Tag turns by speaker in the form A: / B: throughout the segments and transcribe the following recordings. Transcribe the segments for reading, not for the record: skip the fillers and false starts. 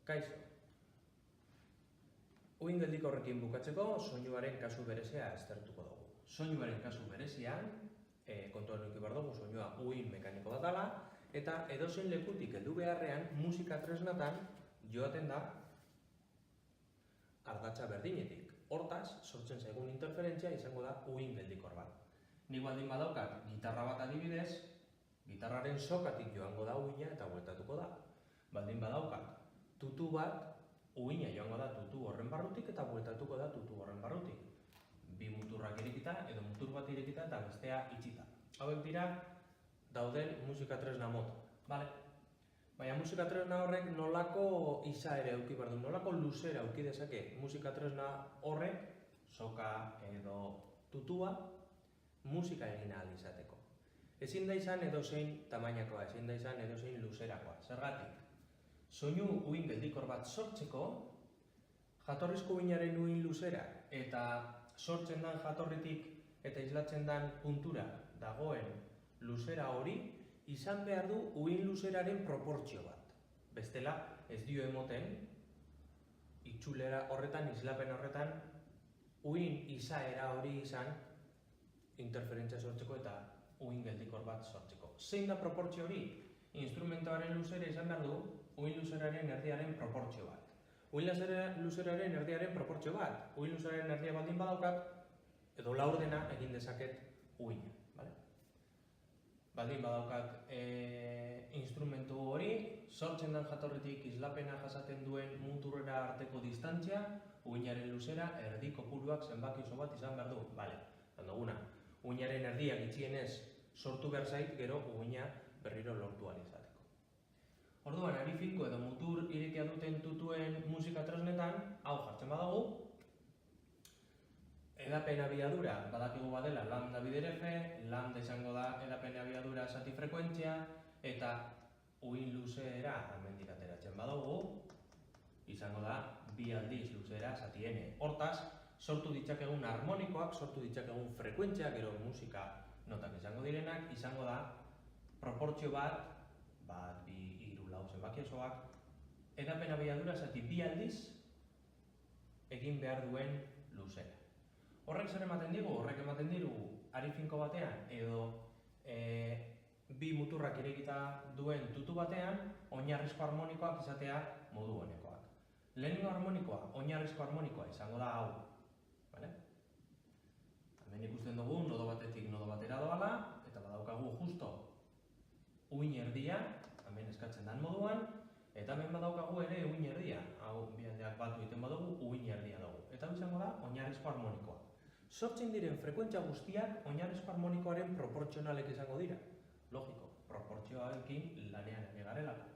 A: Kaixo. Uhin geldiko horrekin bukatzeko soinuaren kasu berezia aztertuko dugu. Soinuaren kasu berezian, kontuan eduki behar dugu soinua uhin mekaniko bat dela, eta edozein lekutik heldu beharrean musika tresnatan joaten da ardatza berdinetik. Hortaz, sortzen zaigun interferentzia izango da uhin geldikor bat. Nik baldin badaukat gitarra bat adibidez, gitarraren sokatik joango da uhina eta bueltatuko da. Baldin badaukat tutu bat, uhina joango da tutu horren barrutik eta bueltatuko da tutu horren barrutik. Bi muturrak irekita edo mutur bat irekita eta bestea itxita. Hauek dira dauden musika tresna mota. Baina musika tresna horrek nolako izaera eduki behar du, nolako luzera eduki dezake musika tresna horrek, soka edo tutua, musika egin ahal izateko. Ezin da izan edozein tamainakoa, ezin da izan edozein luzerakoa. Zergatik? Soinu uhin geldikor bat sortzeko, jatorrizko uhinaren uhin luzera eta sortzen den jatorritik eta islatzen den puntura dagoen luzera hori izan behar du uhin luzeraren proportzio bat. Bestela ez dio emoten itxulera horretan, islapen horretan, uhin izaera hori izan interferentzia sortzeko eta uhin geldikor bat sortzeko. Zein da proportzio hori? Instrumentoaren luzera izan behar du uhin luzeraren erdiaren proportzio bat. Uhin luzeraren erdiaren proportzio bat. Uhin luzeraren erdia baldin badaukat, edo laurdena egin dezaket uhina. Baldin badaukat instrumentu hori, sortzen den jatorritik islapena jasaten duen muturrera arteko distantzia, uhinaren luzera erdi kopuruak zenbaki oso bat izan behar du. Uhinaren erdia gitxienez sortu behar zait, gero uhina berriro lortu ahal izateko. Orduan, ari finko edo mutur irekia duten tutuen musika tresnetan, hau jartzen badago, edapen abiadura badakigu badela lambda bider F, lambda izango da edapen abiadura zati frekuentzia, eta uhin luzera hemendik ateratzen badago, izango da bi aldiz luzera zati N. Hortaz, sortu ditzakegun harmonikoak, sortu ditzakegun frekuentziak, gero musika notak izango direnak, izango da proportzio bat, bi, hiru, lau zenbaki osoak, edapen abiadura zati bi aldiz egin behar duen luzera. Horrek zer ematen digu? Horrek ematen digu ari finko batean edo bi muturrak irekita duen tutu batean oinarrizko harmonikoak izatea modu honekoak. Lehenengo harmonikoa, oinarrizko harmonikoa izango da hau. Hemen ikusten dugu nodo batetik nodo batera doala, eta badaukagu justo uhin erdia, hemen eskatzen den moduan, eta hemen badaukagu ere uhin erdia. Hau bi aldeak batu egiten badugu, uhin erdia dugu. Eta izango da oinarrizko harmonikoa. Sortzen diren frekuentzia guztiak oinarrizko harmonikoaren proportzionalek izango dira. Logiko, proportzioarekin lanean ari garelako.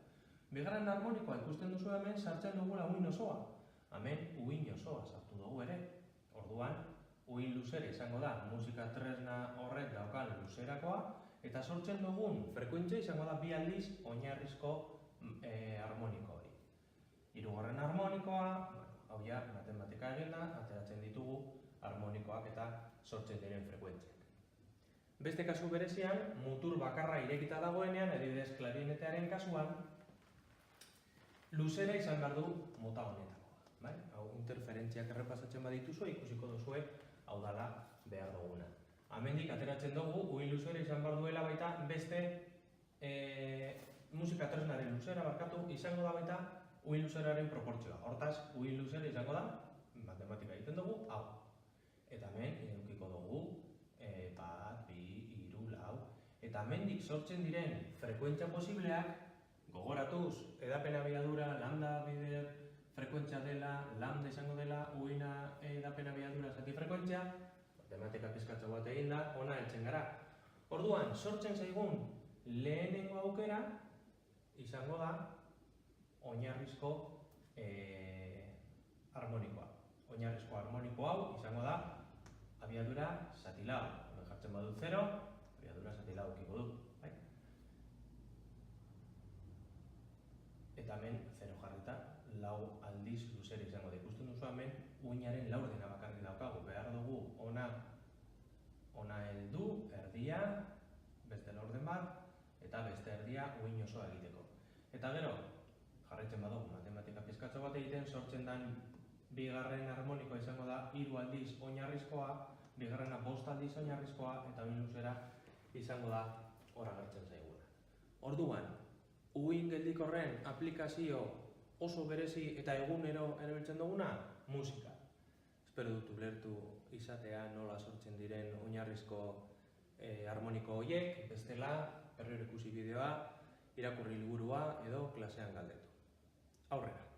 A: Bigarren harmonikoa ikusten duzu hemen sartzen dugula uhin osoa. Hemen uhin osoa sartu dugu ere. Orduan, uhin luzera izango da musika tresna horrek daukan luzerakoa, eta sortzen dugun frekuentzia izango da bi aldiz oinarrizko harmoniko hori. Hirugarren harmonikoa, hau ja, matematika eginda, ateratzen ditugu harmonikoak eta sortzen diren frekuentziak. Beste kasu berezian, mutur bakarra irekita dagoenean, adibidez klarinetearen kasuan, luzera izan behar du mota honetakoa. Hau interferentziak errepasatzen badituzue, ikusiko duzue hau dela behar duguna. Hemendik ateratzen dugu, uhin luzera izan behar duela baita beste musika tresnaren luzera izango da baita uhin luzeraren proportzioa. Hortaz, uhin luzera izango da, matematika egiten dugu, hau. Eta hemen edukiko dugu, bat, bi, hiru, lau. Eta hemendik sortzen diren frekuentzia posibleak, gogoratuz, edapen abiadura, lambda bider frekuentzia dela, lambda izango dela, uhina edapen abiadura zati frekuentzia, matematika pizkatxo bat egin da, ona heltzen gara. Orduan, sortzen zaigun lehenengo aukera izango da oinarrizko harmonikoa. Oinarrizko harmoniko hau izango da abiadura zati lau. Hemen jartzen badu 0, abiadura zati lau ukiko du. Eta hemen 0 jarrita, lau aldiz luzera izango da. Ikusten duzu hemen uhinaren laurdena bakarrik daukagu. Behar dugu ona heldu, erdia, beste laurden bat, eta beste erdia uhin osoa egiteko. Eta gero, jarraitzen badugu matematika pizkatxo bat egiten, sortzen den bigarren harmonikoa izango da 3 aldiz oinarrizkoa, bigarrena 5 aldiz oinarrizkoa, eta luzera izango da hor agertzen zaiguna. Orduan, uhin geldikorren aplikazio oso berezi eta egunero erabiltzen duguna, musika. Espero dut ulertu izatea nola sortzen diren oinarrizko harmoniko horiek, bestela, berriro ikusi bideoa, irakurri liburua edo klasean galdetu. Aurrera!